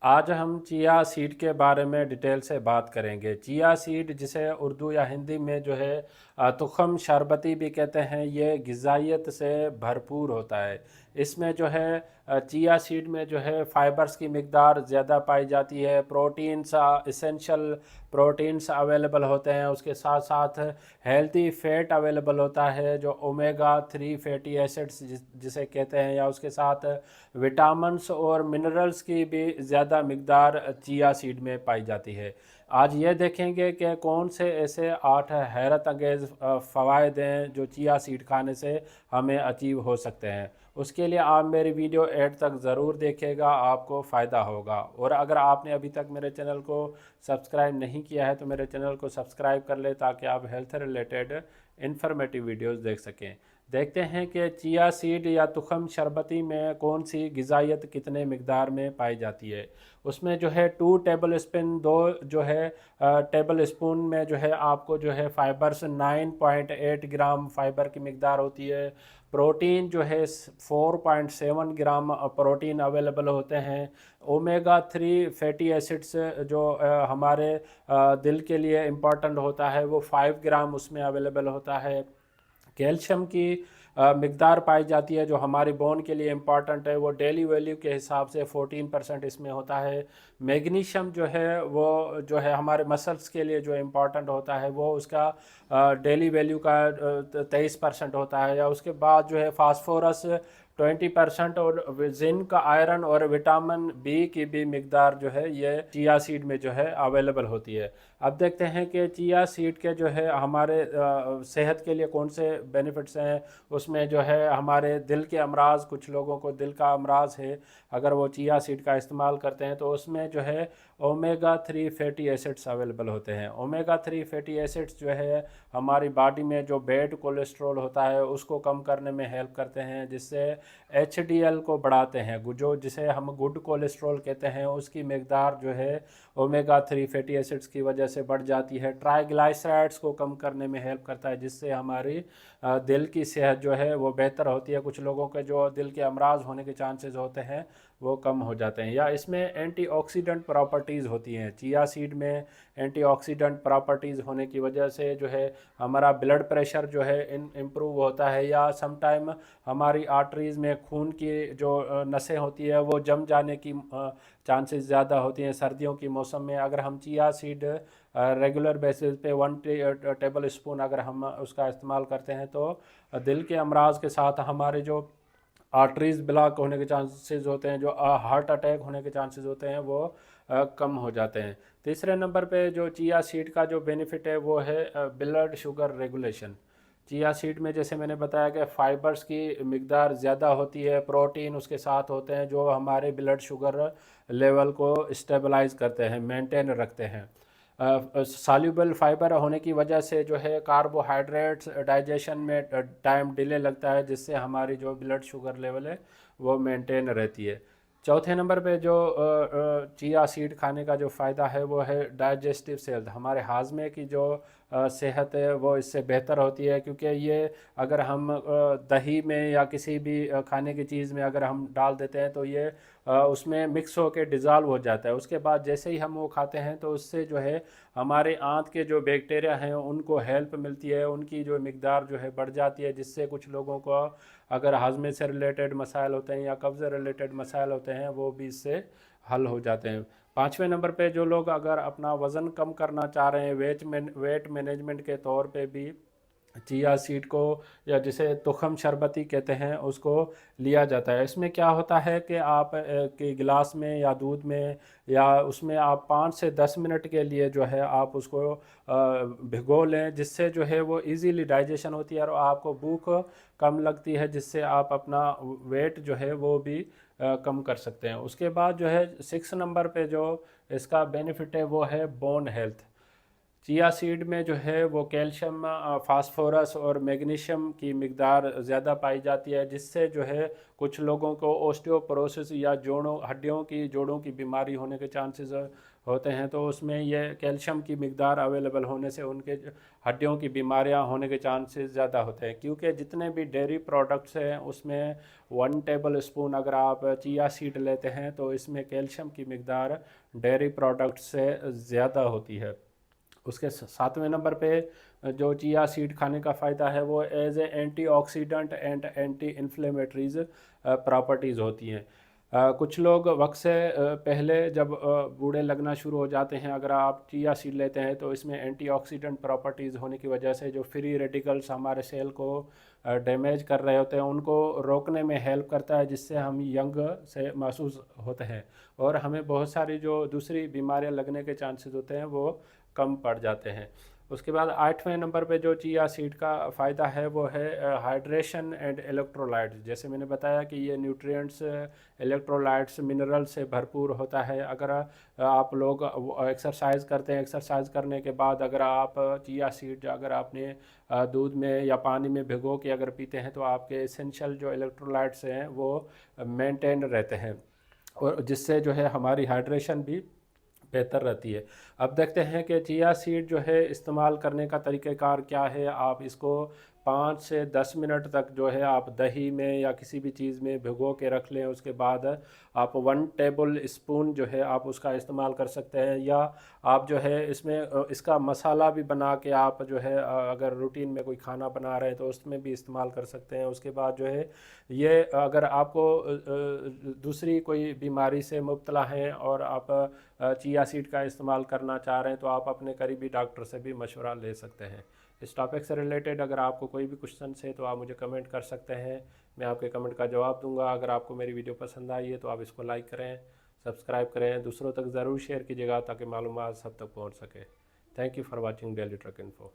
आज हम chia seed के बारे में डिटेल से बात करेंगे। चिया सीड जिसे उर्दू या हिंदी में जो है तुखम शरबती भी कहते हैं, ये ग़िज़ाइयत से भरपूर होता है। इसमें जो है चिया सीड में जो है फ़ाइबर्स की मिक़दार ज़्यादा पाई जाती है, प्रोटीन्स एसेंशियल प्रोटीन्स अवेलेबल होते हैं, उसके साथ साथ हेल्दी फ़ैट अवेलेबल होता है जो ओमेगा 3 फैटी एसिड्स जिसे कहते हैं, या उसके साथ विटामिन्स और मिनरल्स की भी ज़्यादा मिक़दार चिया सीड में पाई जाती है। आज ये देखेंगे कि कौन से ऐसे 8 हैरत अंगेज़ फ़वाइद हैं जो चिया सीड खाने से हमें अचीव हो सकते हैं। उसके लिए आप मेरी वीडियो एंड तक ज़रूर देखिएगा, आपको फ़ायदा होगा। और अगर आपने अभी तक मेरे चैनल को सब्सक्राइब नहीं किया है तो मेरे चैनल को सब्सक्राइब कर लें ताकि आप हेल्थ रिलेटेड इन्फॉर्मेटिव वीडियोस देख सकें। देखते हैं कि चिया सीड या तुखम शरबती में कौन सी ग़िज़ाइयत कितने मिक़दार में पाई जाती है। उसमें जो है 2 टेबल स्पून, 2 जो है टेबल स्पून में जो है आपको जो है फ़ाइबर्स 9.8 ग्राम फ़ाइबर की मिक़दार होती है। प्रोटीन जो है 4.7 ग्राम प्रोटीन अवेलेबल होते हैं। ओमेगा 3 फैटी एसिड्स जो हमारे दिल के लिए इम्पॉर्टेंट होता है वो 5 ग्राम उसमें अवेलेबल होता है। कैल्शियम की मिक़दार पाई जाती है जो हमारी बोन के लिए इम्पॉर्टेंट है, वो डेली वैल्यू के हिसाब से 14% इसमें होता है। मैग्नीशियम जो है वो जो है हमारे मसल्स के लिए जो इम्पॉर्टेंट होता है वो उसका डेली वैल्यू का 23% होता है। या उसके बाद जो है फास्फोरस 20% और जिंक, आयरन और विटामिन बी की भी मिक़दार जो है ये चिया सीड में जो है अवेलेबल होती है। अब देखते हैं कि चिया सीड के जो है हमारे सेहत के लिए कौन से बेनिफिट्स हैं। उसमें जो है हमारे दिल के अमराज, कुछ लोगों को दिल का अमराज है, अगर वो चिया सीड का इस्तेमाल करते हैं तो उसमें जो है ओमेगा 3 फैटी एसिड्स अवेलेबल होते हैं। ओमेगा 3 फैटी एसिड्स जो है हमारी बॉडी में जो बैड कोलेस्ट्रॉल होता है उसको कम करने में हेल्प करते हैं, जिससे HDL को बढ़ाते हैं, जो जिसे हम गुड कोलेस्ट्रॉल कहते हैं, उसकी मिक़दार जो है ओमेगा 3 फैटी एसिड्स की वजह से बढ़ जाती है। ट्राइग्लाइसराइड्स को कम करने में हेल्प करता है, जिससे हमारी दिल की सेहत जो है वो बेहतर होती है। कुछ लोगों के जो दिल के अमराज होने के चांसेस होते हैं वो कम हो जाते हैं। या इसमें एंटीऑक्सीडेंट प्रॉपर्टीज़ होती हैं। चिया सीड में एंटीऑक्सीडेंट प्रॉपर्टीज़ होने की वजह से जो है हमारा ब्लड प्रेशर जो है इम्प्रूव होता है। या समटाइम हमारी आर्टरीज़ में खून की जो नसें होती है वो जम जाने की चांसेस ज़्यादा होती हैं सर्दियों की मौसम में। अगर हम चिया सीड रेगुलर बेसिस पे 1 टेबल स्पून अगर हम उसका इस्तेमाल करते हैं तो दिल के अमराज के साथ हमारे जो आर्टरीज़ ब्लॉक होने के चांसेस होते हैं, जो हार्ट अटैक होने के चांसेस होते हैं वो कम हो जाते हैं। तीसरे नंबर पे जो चिया सीड का जो बेनिफिट है वो है blood sugar regulation. Chia seed में जैसे मैंने बताया कि फ़ाइबर्स की मिक़दार ज़्यादा होती है, प्रोटीन उसके साथ होते हैं जो हमारे ब्लड शुगर लेवल को स्टेबलाइज करते हैं, मेंटेन रखते हैं। सॉल्यूबल फाइबर होने की वजह से जो है कार्बोहाइड्रेट्स डाइजेशन में टाइम डिले लगता है, जिससे हमारी जो ब्लड शुगर लेवल है वो मेंटेन रहती है। चौथे नंबर पे जो चिया सीड खाने का जो फ़ायदा है वो है डाइजेस्टिव सेल्स, हमारे हाजमे की जो सेहत है वो इससे बेहतर होती है, क्योंकि ये अगर हम दही में या किसी भी खाने की चीज़ में अगर हम डाल देते हैं तो ये उसमें मिक्स होकर डिज़ाल्व हो जाता है। उसके बाद जैसे ही हम वो खाते हैं तो उससे जो है हमारे आंत के जो बैक्टीरिया हैं उनको हेल्प मिलती है, उनकी जो मिक़दार जो है बढ़ जाती है, जिससे कुछ लोगों को अगर हाजमे से रिलेटेड मसाइल होते हैं या कब्ज़ रिलेटेड मसाइल होते हैं वो भी इससे हल हो जाते हैं। पाँचवें नंबर पे जो लोग अगर अपना वज़न कम करना चाह रहे हैं, वेट मैनेजमेंट के तौर पे भी चिया सीड को, या जिसे तुखम शरबती कहते हैं, उसको लिया जाता है। इसमें क्या होता है कि आप कि गिलास में या दूध में या उसमें आप 5 से 10 मिनट के लिए जो है आप उसको भिगो लें, जिससे जो है वो इजीली डाइजेशन होती है और आपको भूख कम लगती है, जिससे आप अपना वेट जो है वो भी कम कर सकते हैं। उसके बाद जो है 6 नंबर पे जो इसका बेनिफिट है वो है बोन हेल्थ। चिया सीड में जो है वो कैल्शियम, फास्फोरस और मैग्नीशियम की मिकदार ज़्यादा पाई जाती है, जिससे जो है कुछ लोगों को ओस्टियोपोरोसिस या जोड़ों की बीमारी होने के चांसेस होते हैं। तो उसमें ये कैल्शियम की मिकदार अवेलेबल होने से उनके हड्डियों की बीमारियां होने के चांसेस ज़्यादा होते हैं, क्योंकि जितने भी डेयरी प्रोडक्ट्स हैं उसमें 1 टेबल स्पून अगर आप चिया सीड लेते हैं तो इसमें कैल्शियम की मिकदार डेयरी प्रोडक्ट्स से ज़्यादा होती है। उसके सातवें नंबर पे जो चिया सीड खाने का फ़ायदा है वो as a antioxidant and anti inflammatories properties होती हैं। कुछ लोग वक्त से पहले जब बूढ़े लगना शुरू हो जाते हैं, अगर आप चिया सीड लेते हैं तो इसमें एंटीऑक्सीडेंट प्रॉपर्टीज़ होने की वजह से जो फ्री रेडिकल्स हमारे सेल को डैमेज कर रहे होते हैं उनको रोकने में हेल्प करता है, जिससे हम यंग से महसूस होते हैं और हमें बहुत सारी जो दूसरी बीमारियां लगने के चांसेस होते हैं वो कम पड़ जाते हैं। उसके बाद आठवें नंबर पे जो चिया सीड का फ़ायदा है वो है हाइड्रेशन एंड इलेक्ट्रोलाइट्स। जैसे मैंने बताया कि ये न्यूट्रिएंट्स, इलेक्ट्रोलाइट्स, मिनरल से भरपूर होता है। अगर आप लोग एक्सरसाइज करते हैं, एक्सरसाइज करने के बाद अगर आप चिया सीड अगर आपने दूध में या पानी में भिगो के अगर पीते हैं तो आपके एसेंशियल जो इलेक्ट्रोलाइट्स हैं वो मेंटेन रहते हैं और जिससे जो है हमारी हाइड्रेशन भी बेहतर रहती है। अब देखते हैं कि चिया सीड जो है इस्तेमाल करने का तरीक़ेकार क्या है। आप इसको 5 से 10 मिनट तक जो है आप दही में या किसी भी चीज़ में भिगो के रख लें। उसके बाद आप 1 टेबल स्पून जो है आप उसका इस्तेमाल कर सकते हैं, या आप जो है इसमें इसका मसाला भी बना के आप जो है अगर रूटीन में कोई खाना बना रहे हैं तो उसमें भी इस्तेमाल कर सकते हैं। उसके बाद जो है ये अगर आपको दूसरी कोई बीमारी से मुब्तला हैं और आप चिया सीड का इस्तेमाल करना चाह रहे हैं तो आप अपने करीबी डॉक्टर से भी मशवरा ले सकते हैं। इस टॉपिक से रिलेटेड अगर आपको कोई भी क्वेश्चन है तो आप मुझे कमेंट कर सकते हैं, मैं आपके कमेंट का जवाब दूंगा। अगर आपको मेरी वीडियो पसंद आई है तो आप इसको लाइक करें, सब्सक्राइब करें, दूसरों तक ज़रूर शेयर कीजिएगा ताकि मालूमात सब तक पहुंच सके। Thank you for watching daily truck info.